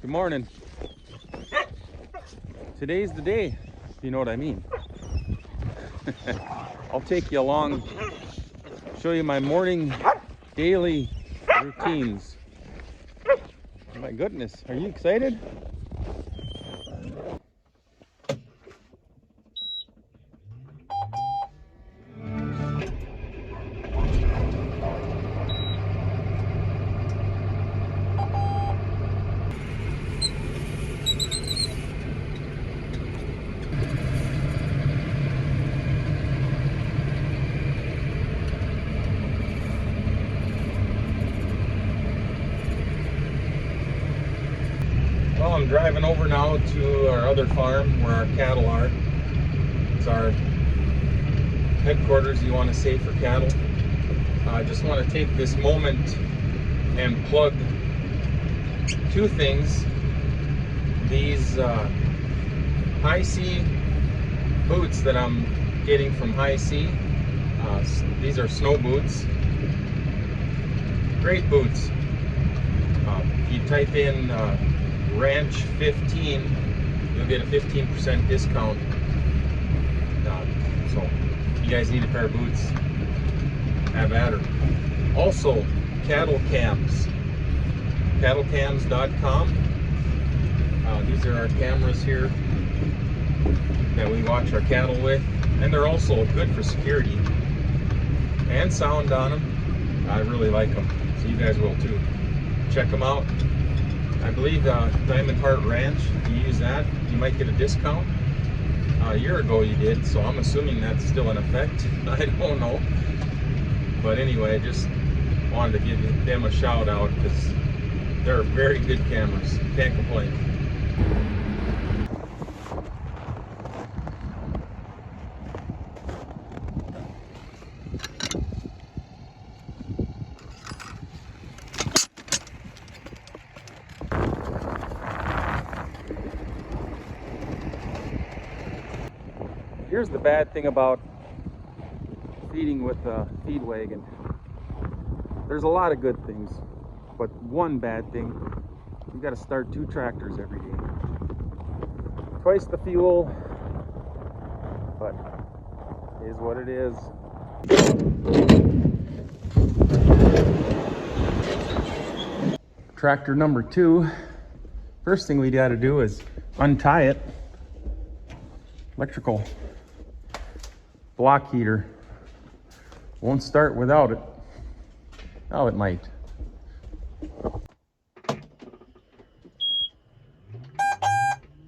Good morning. Today's the day, if you know what I mean. I'll take you along, show you my morning daily routines. My goodness, are you excited? Well, I'm driving over now to our other farm where our cattle are. It's our headquarters, you want to say, for cattle. I just want to take this moment and plug two things. These High C boots that I'm getting from High C. These are snow boots. Great boots. If you type in Ranch 15, you'll get a 15% discount. So if you guys need a pair of boots, have at her. Also, cattle cams. Cattlecams.com. These are our cameras here that we watch our cattle with, and they're also good for security and sound on them. I really like them, so you guys will too. Check them out. I believe Diamond Heart Ranch, if you use that, you might get a discount. A year ago you did, so I'm assuming that's still in effect. I don't know. But anyway, I just wanted to give them a shout out because they're very good cameras. Can't complain. Here's the bad thing about feeding with a feed wagon. There's a lot of good things, but one bad thing, you got to start 2 tractors every day. Twice the fuel, but it is what it is. Tractor number 2, first thing we got to do is untie it. Electrical block heater won't start without it. Oh, it might.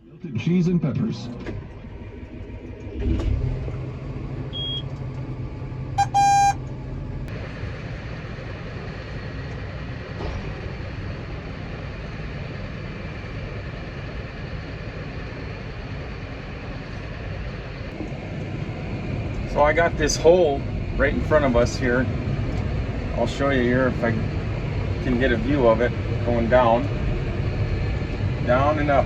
Melted cheese and peppers. So I got this hole right in front of us here. I'll show you here if I can get a view of it going down and up.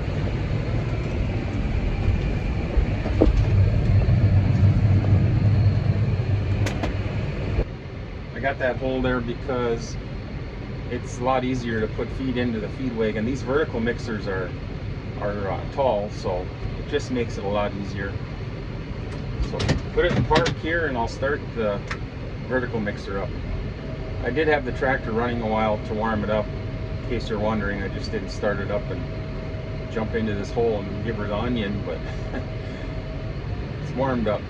I got that hole there because it's a lot easier to put feed into the feed wagon. These vertical mixers are tall, so it just makes it a lot easier. So put it in park here and I'll start the vertical mixer up. I did have the tractor running a while to warm it up. In case you're wondering, I just didn't start it up and jump into this hole and give her the onion, but it's warmed up.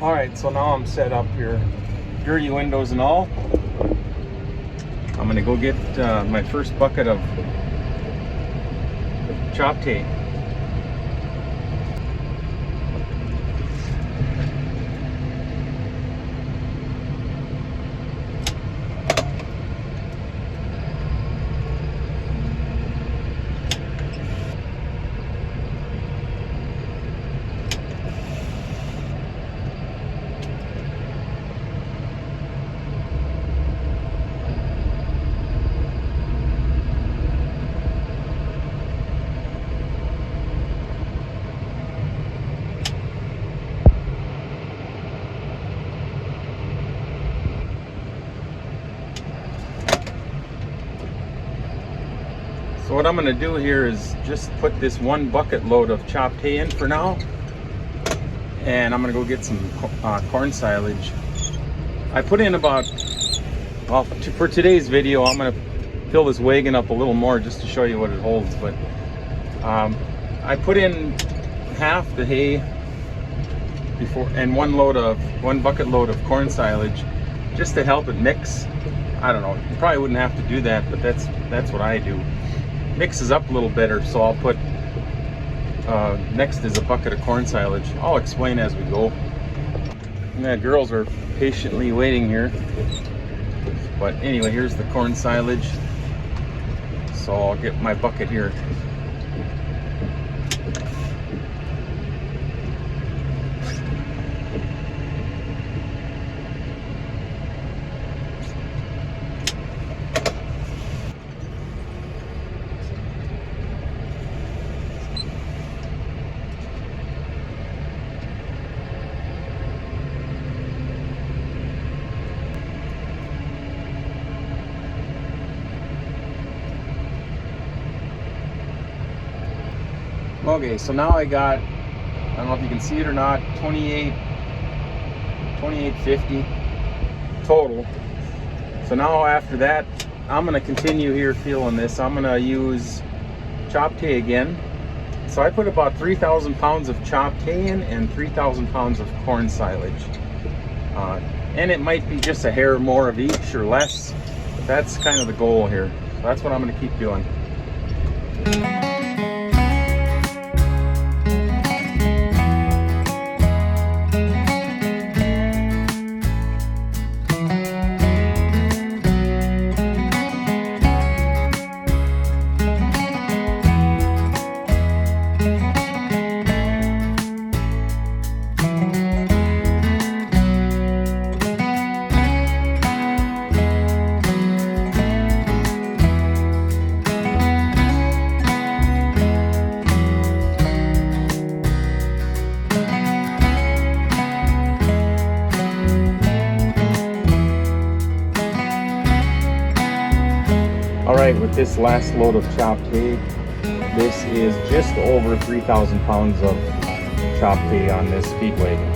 All right, so now I'm set up here, dirty windows and all. I'm gonna go get my first bucket of chop tape. So what I'm going to do here is just put this 1 bucket load of chopped hay in for now, and I'm going to go get some corn silage. I put in about, well, for today's video, I'm going to fill this wagon up a little more just to show you what it holds. But I put in half the hay before, and 1 bucket load of corn silage, just to help it mix. I don't know, you probably wouldn't have to do that, but that's what I do. Mixes up a little better. So I'll put next is a bucket of corn silage. I'll explain as we go. And the girls are patiently waiting here, but anyway, here's the corn silage. So I'll get my bucket here. Okay, so now I got, I don't know if you can see it or not, 28.50 total. So now after that, I'm going to continue here feeling this. I'm going to use chopped hay again. So I put about 3,000 pounds of chopped hay in and 3,000 pounds of corn silage. And it might be just a hair more of each or less, but that's kind of the goal here. So that's what I'm going to keep doing. Alright, with this last load of chopped hay, this is just over 3,000 pounds of chopped hay on this feed wagon.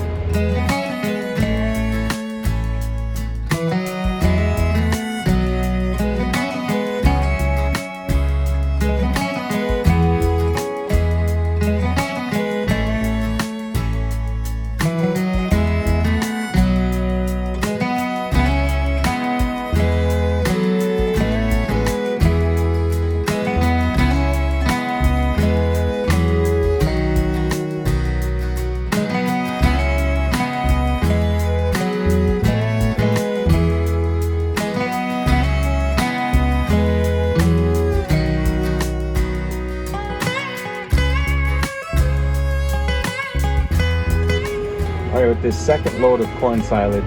Alright, with this second load of corn silage,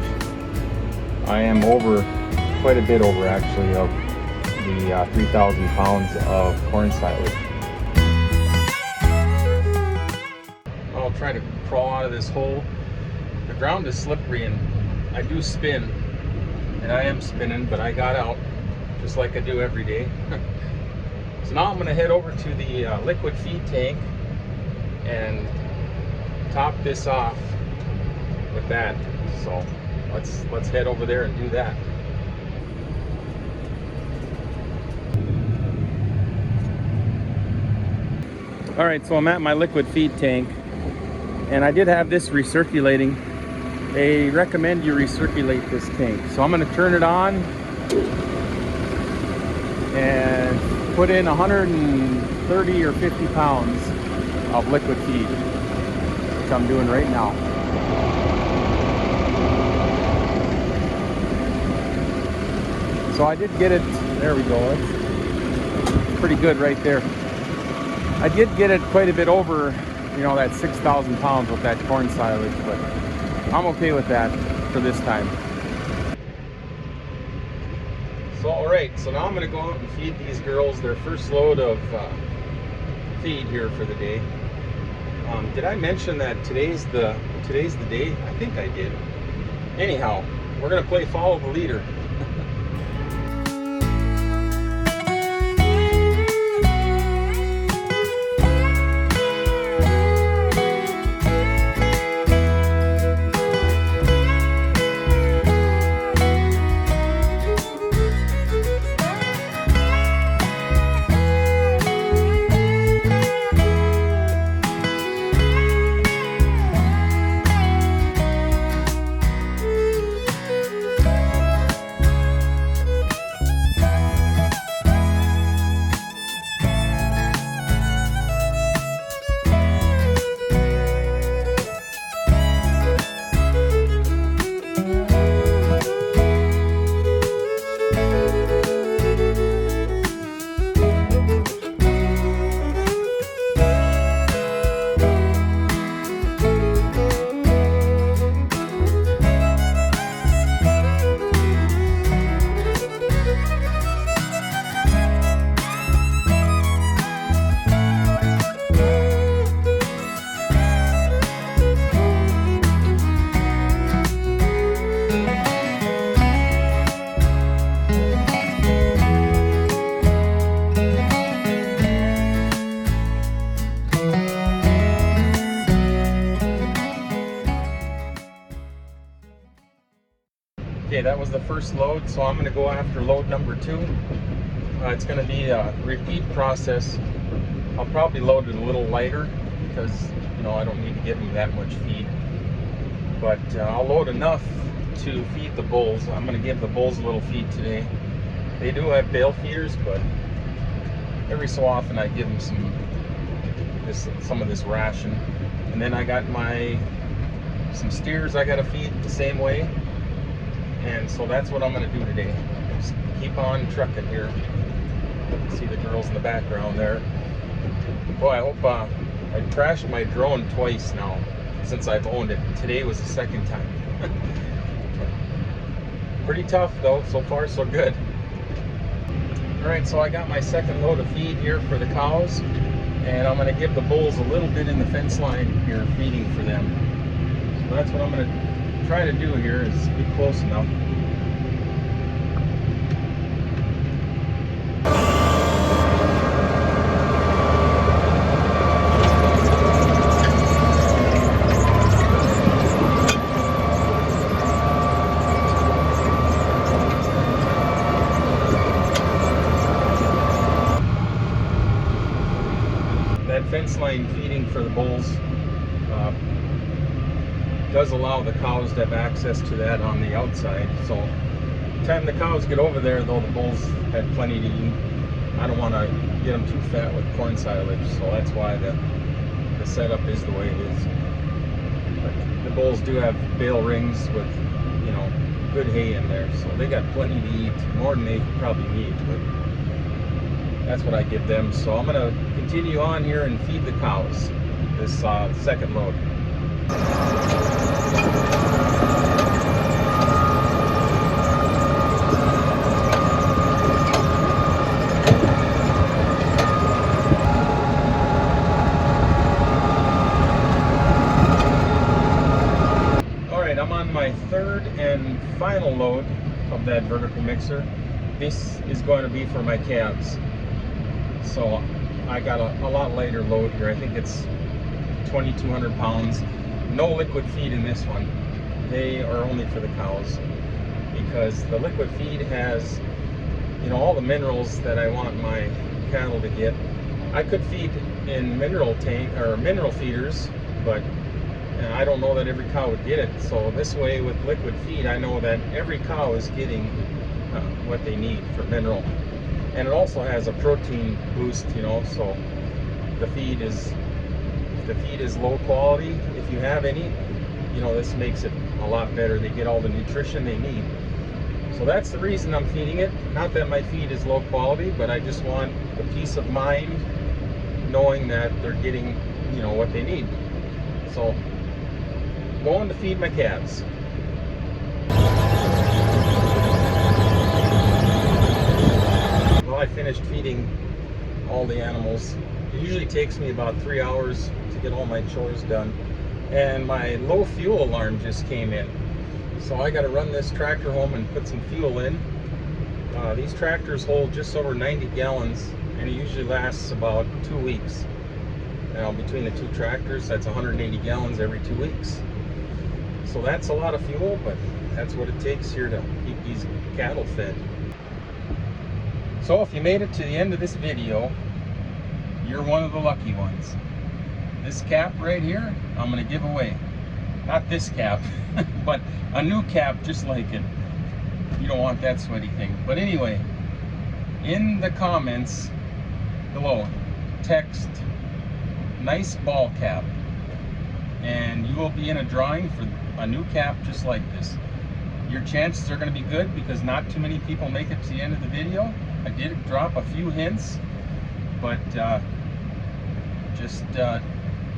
I am over, quite a bit over actually, of the 3,000 pounds of corn silage. I'll try to crawl out of this hole. The ground is slippery and I do spin, and I am spinning, but I got out just like I do every day. So now I'm going to head over to the liquid feed tank and top this off with that. So let's head over there and do that. All right, so I'm at my liquid feed tank, and I did have this recirculating. They recommend you recirculate this tank, so I'm going to turn it on and put in 130 or 50 pounds of liquid feed, which I'm doing right now. So I did get it, there we go, it's pretty good right there. I did get it quite a bit over, you know, that 6,000 pounds with that corn silage, but I'm okay with that for this time. So alright, so now I'm going to go out and feed these girls their first load of feed here for the day. Did I mention that today's the day? I think I did. Anyhow, we're going to play follow the leader. Okay, that was the first load, so I'm going to go after load number 2. It's going to be a repeat process. I'll probably load it a little lighter because, you know, I don't need to give them that much feed. But I'll load enough to feed the bulls. I'm going to give the bulls a little feed today. They do have bale feeders, but every so often I give them some of this ration. And then I got some steers I got to feed the same way. And so that's what I'm going to do today. Just keep on trucking here. See the girls in the background there. Boy, I hope I crashed my drone twice now since I've owned it. Today was the second time. Pretty tough though, so far so good. Alright, so I got my second load of feed here for the cows, and I'm going to give the bulls a little bit in the fence line here, feeding for them. So that's what I'm going to try to do here, is be close enough. Fence line feeding for the bulls does allow the cows to have access to that on the outside. So by the time the cows get over there, though, the bulls had plenty to eat. I don't want to get them too fat with corn silage, so that's why the setup is the way it is. But the bulls do have bale rings with, you know, good hay in there, so they got plenty to eat, more than they probably need. But that's what I give them. So I'm going to continue on here and feed the cows this second load. Alright, I'm on my third and final load of that vertical mixer. This is going to be for my calves. So I got a lot lighter load here. I think it's 2,200 pounds. No liquid feed in this one. They are only for the cows, because the liquid feed has, you know, all the minerals that I want my cattle to get. I could feed in mineral feeders, but I don't know that every cow would get it. So this way, with liquid feed, I know that every cow is getting what they need for mineral. And it also has a protein boost, you know, so if the feed is low quality, if you have any, you know, this makes it a lot better. They get all the nutrition they need. So that's the reason I'm feeding it. Not that my feed is low quality, but I just want the peace of mind knowing that they're getting, you know, what they need. So going to feed my calves. I finished feeding all the animals. It usually takes me about 3 hours to get all my chores done, and my low fuel alarm just came in, so I got to run this tractor home and put some fuel in. These tractors hold just over 90 gallons, and it usually lasts about 2 weeks. Now between the two tractors, that's 180 gallons every 2 weeks. So that's a lot of fuel, but that's what it takes here to keep these cattle fed. So if you made it to the end of this video, you're one of the lucky ones. This cap right here, I'm going to give away. Not this cap, but a new cap just like it. You don't want that sweaty thing. But anyway, in the comments below, text "nice ball cap," and you will be in a drawing for a new cap just like this. Your chances are going to be good because not too many people make it to the end of the video. I did drop a few hints, but just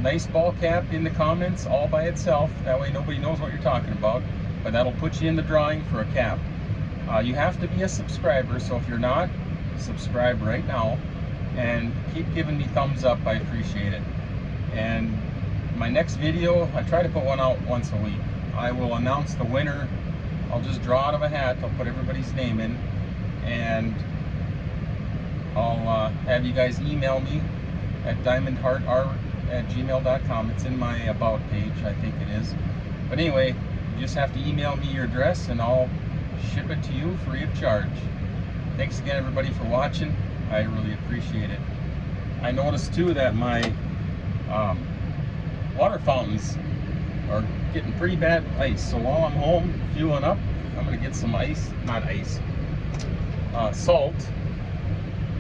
nice ball cap in the comments all by itself. That way nobody knows what you're talking about, but that'll put you in the drawing for a cap. You have to be a subscriber, so if you're not, subscribe right now and keep giving me thumbs up. I appreciate it. And my next video, I try to put one out once a week. I will announce the winner. I'll just draw out of a hat. I'll put everybody's name in, and I'll have you guys email me at diamondheartart@gmail.com. It's in my about page, I think it is. But anyway, you just have to email me your address, and I'll ship it to you free of charge. Thanks again, everybody, for watching. I really appreciate it. I noticed too that my water fountains are getting pretty bad ice. So while I'm home fueling up, I'm gonna get some ice, not ice, salt,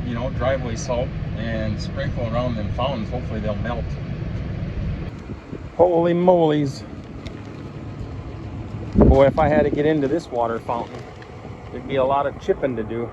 you know, driveway salt, and sprinkle around them fountains. Hopefully they'll melt. Holy moly's. Boy, if I had to get into this water fountain, there'd be a lot of chipping to do.